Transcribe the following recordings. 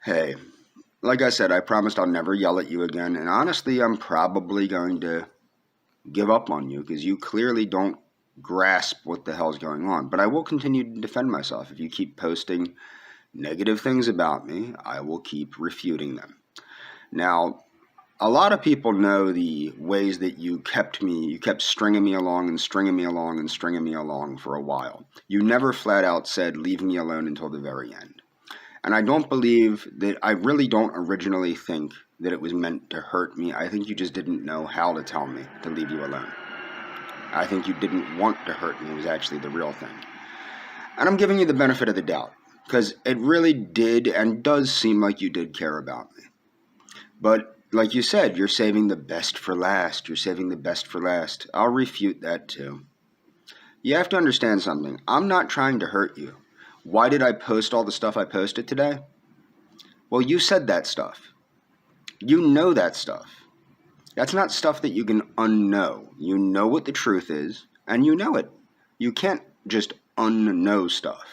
Hey, like I said, I promised I'll never yell at you again, and honestly, I'm probably going to give up on you because you clearly don't grasp what the hell's going on. But I will continue to defend myself. If you keep posting negative things about me, I will keep refuting them. Now, a lot of people know the ways that you kept stringing me along and stringing me along and stringing me along for a while. You never flat out said, leave me alone until the very end. And I really don't originally think that it was meant to hurt me. I think you just didn't know how to tell me to leave you alone. I think you didn't want to hurt me was actually the real thing. And I'm giving you the benefit of the doubt, because it really did and does seem like you did care about me. But like you said, you're saving the best for last. You're saving the best for last. I'll refute that too. You have to understand something. I'm not trying to hurt you. Why did I post all the stuff I posted today? Well, you said that stuff. You know that stuff. That's not stuff that you can unknow. You know what the truth is, and you know it. You can't just unknow stuff.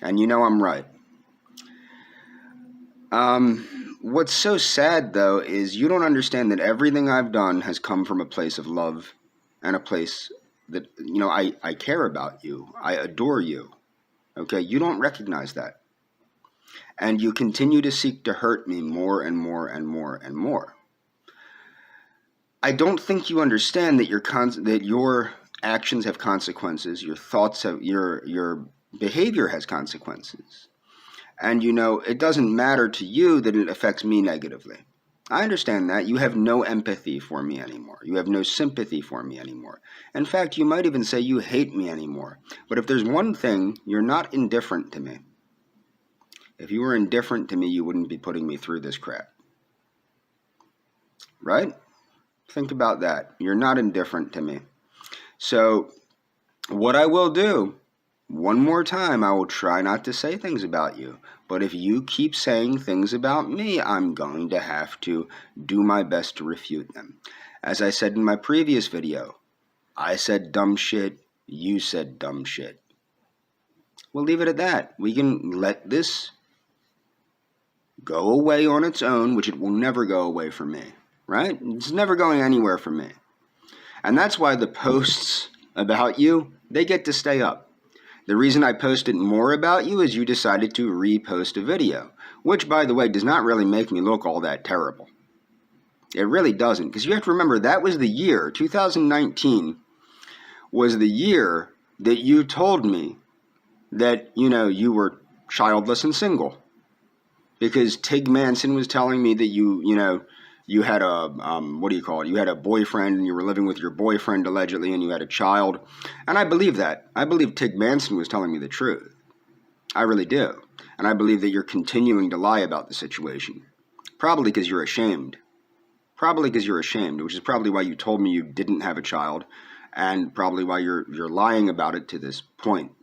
And you know I'm right. What's so sad, though, is you don't understand that everything I've done has come from a place of love and a place that, I care about you. I adore you. Okay, you don't recognize that. And you continue to seek to hurt me more and more and more and more. I don't think you understand that your actions have consequences, your thoughts have, your behavior has consequences. And it doesn't matter to you that it affects me negatively. I understand that. You have no empathy for me anymore. You have no sympathy for me anymore. In fact, you might even say you hate me anymore. But if there's one thing, you're not indifferent to me. If you were indifferent to me, you wouldn't be putting me through this crap. Right? Think about that. You're not indifferent to me. So, what I will do, one more time, I will try not to say things about you. But if you keep saying things about me, I'm going to have to do my best to refute them. As I said in my previous video, I said dumb shit, you said dumb shit. We'll leave it at that. We can let this go away on its own, which it will never go away from me, right? It's never going anywhere from me. And that's why the posts about you, they get to stay up. The reason I posted more about you is you decided to repost a video, which, by the way, does not really make me look all that terrible. It really doesn't, because you have to remember that was the year, 2019, was the year that you told me that, you were childless and single. Because Tig Manson was telling me that you had you had a boyfriend and you were living with your boyfriend allegedly and you had a child. And I believe that. I believe Tig Manson was telling me the truth. I really do. And I believe that you're continuing to lie about the situation. Probably because you're ashamed. Which is probably why you told me you didn't have a child, and probably why you're lying about it to this point.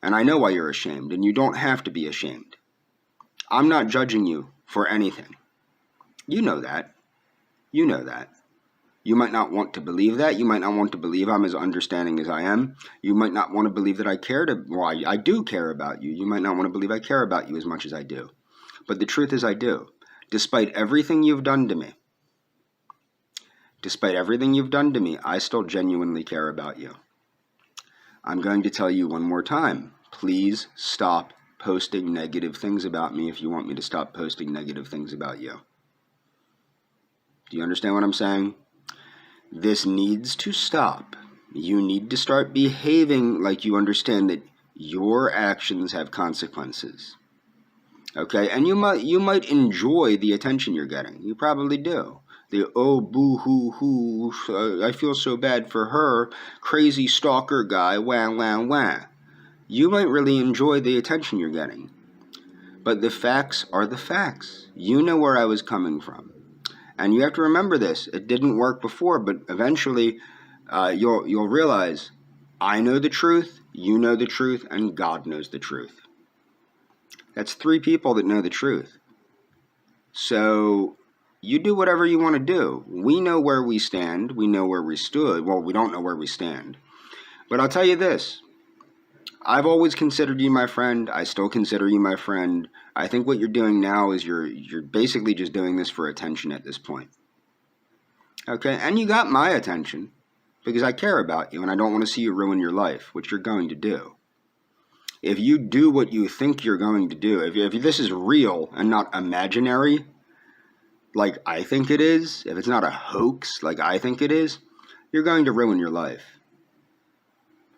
And I know why you're ashamed, and you don't have to be ashamed. I'm not judging you for anything. You know that. You know that. You might not want to believe that. You might not want to believe I'm as understanding as I am. You might not want to believe that I do care about you. You might not want to believe I care about you as much as I do. But the truth is I do. Despite everything you've done to me, I still genuinely care about you. I'm going to tell you one more time. Please stop posting negative things about me if you want me to stop posting negative things about you. Do you understand what I'm saying? This needs to stop. You need to start behaving like you understand that your actions have consequences. Okay? And you might enjoy the attention you're getting. You probably do. The boo-hoo-hoo, I feel so bad for her, crazy stalker guy, wah, wah, wah. You might really enjoy the attention you're getting. But the facts are the facts. You know where I was coming from. And you have to remember this. It didn't work before, but eventually you'll realize I know the truth, you know the truth, and God knows the truth. That's 3 people that know the truth. So you do whatever you want to do. We know where we stand. We know where we stood. Well, we don't know where we stand. But I'll tell you this. I've always considered you my friend. I still consider you my friend. I think what you're doing now is you're basically just doing this for attention at this point. Okay? And you got my attention because I care about you and I don't want to see you ruin your life, which you're going to do. If you do what you think you're going to do, if this is real and not imaginary, like I think it is, if it's not a hoax like I think it is, you're going to ruin your life.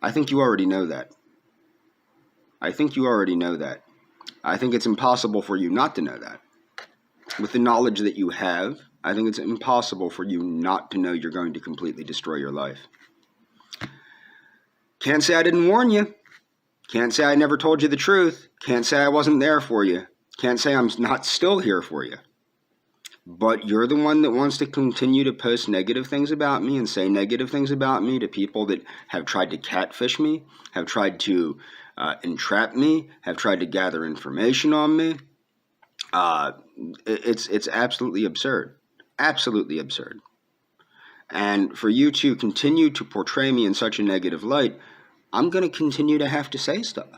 I think you already know that. I think you already know that. I think it's impossible for you not to know that. With the knowledge that you have, I think it's impossible for you not to know you're going to completely destroy your life. Can't say I didn't warn you. Can't say I never told you the truth. Can't say I wasn't there for you. Can't say I'm not still here for you. But you're the one that wants to continue to post negative things about me and say negative things about me to people that have tried to catfish me, have tried to entrap me, have tried to gather information on me. It's absolutely absurd. Absolutely absurd. And for you to continue to portray me in such a negative light, I'm going to continue to have to say stuff.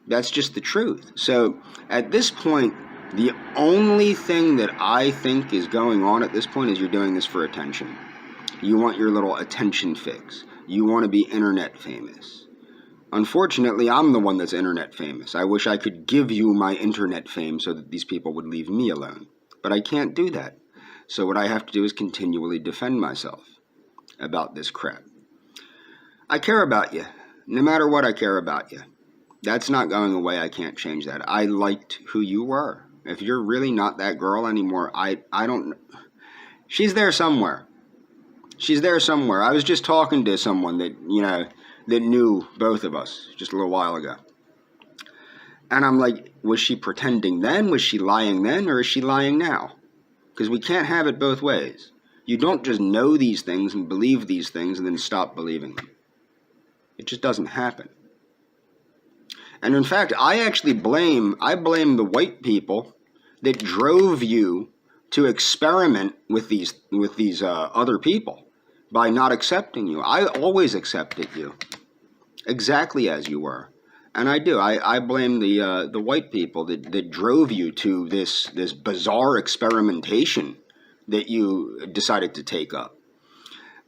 That's just the truth. So at this point, the only thing that I think is going on at this point is you're doing this for attention. You want your little attention fix. You want to be internet famous. Unfortunately, I'm the one that's internet famous. I wish I could give you my internet fame so that these people would leave me alone. But I can't do that. So what I have to do is continually defend myself about this crap. I care about you. No matter what, I care about you. That's not going away. I can't change that. I liked who you were. If you're really not that girl anymore, I don't... She's there somewhere. She's there somewhere. I was just talking to someone that, that knew both of us just a little while ago. And I'm like, was she pretending then? Was she lying then? Or is she lying now? Because we can't have it both ways. You don't just know these things and believe these things and then stop believing them. It just doesn't happen. And in fact, I blame the white people that drove you to experiment with these other people by not accepting you. I always accepted you exactly as you were. And I do. I blame the white people that drove you to this bizarre experimentation that you decided to take up.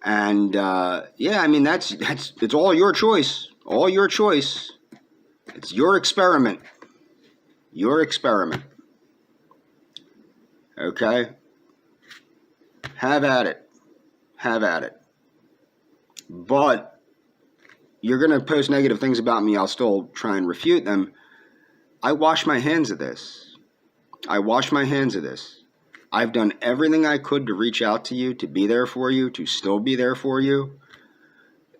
And yeah, I mean it's all your choice. All your choice. It's your experiment. Your experiment. Okay? Have at it. Have at it. But you're going to post negative things about me. I'll still try and refute them. I wash my hands of this. I wash my hands of this. I've done everything I could to reach out to you, to be there for you, to still be there for you.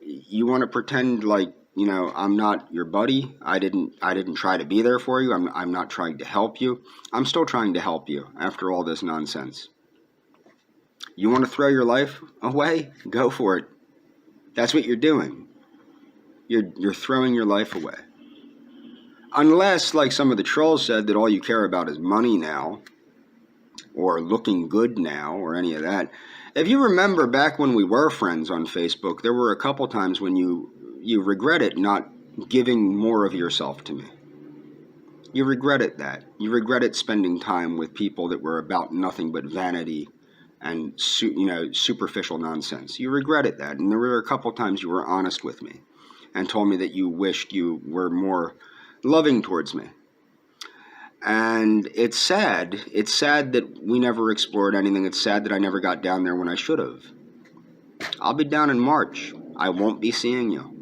You want to pretend like, I'm not your buddy. I didn't try to be there for you. I'm not trying to help you. I'm still trying to help you after all this nonsense. You want to throw your life away? Go for it. That's what you're doing. You're throwing your life away. Unless, like some of the trolls said, that all you care about is money now, or looking good now, or any of that. If you remember back when we were friends on Facebook, there were a couple times when you regretted not giving more of yourself to me. You regretted that. You regretted spending time with people that were about nothing but vanity and superficial nonsense. You regretted that, and there were a couple times you were honest with me and told me that you wished you were more loving towards me. And it's sad. It's sad that we never explored anything. It's sad that I never got down there when I should have. I'll be down in March. I won't be seeing you.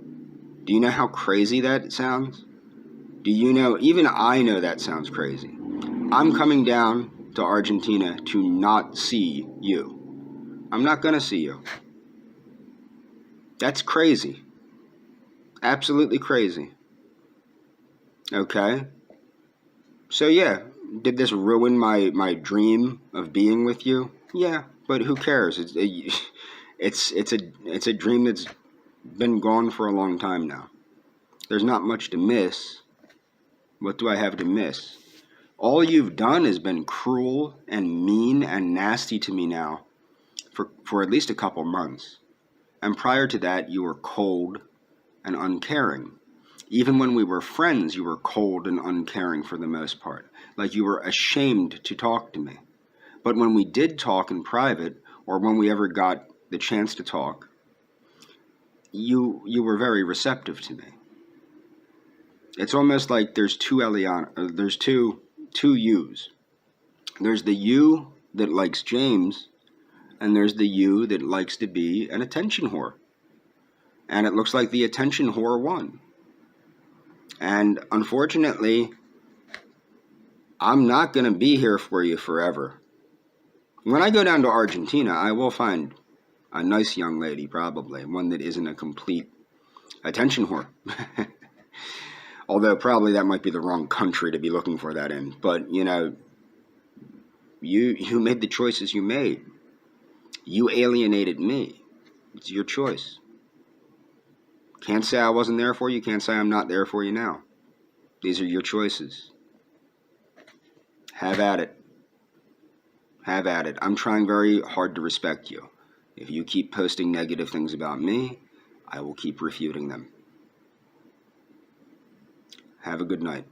Do you know how crazy that sounds? Do you know, even I know that sounds crazy. I'm coming down to Argentina to not see you. I'm not going to see you. That's crazy. Absolutely crazy. Okay? So yeah, did this ruin my dream of being with you? Yeah, but who cares? It's a dream that's been gone for a long time now. There's not much to miss. What do I have to miss? All you've done has been cruel and mean and nasty to me now for at least a couple months. And prior to that, you were cold and uncaring. Even when we were friends, you were cold and uncaring for the most part, like you were ashamed to talk to me. But when we did talk in private, or when we ever got the chance to talk, you were very receptive to me. It's almost like there's two yous. There's the you that likes James, and there's the you that likes to be an attention whore. And it looks like the attention whore won. And unfortunately, I'm not going to be here for you forever. When I go down to Argentina, I will find a nice young lady, probably, one that isn't a complete attention whore. Although probably that might be the wrong country to be looking for that in. But, you know, you made the choices you made. You alienated me. It's your choice. Can't say I wasn't there for you. Can't say I'm not there for you now. These are your choices. Have at it. Have at it. I'm trying very hard to respect you. If you keep posting negative things about me, I will keep refuting them. Have a good night.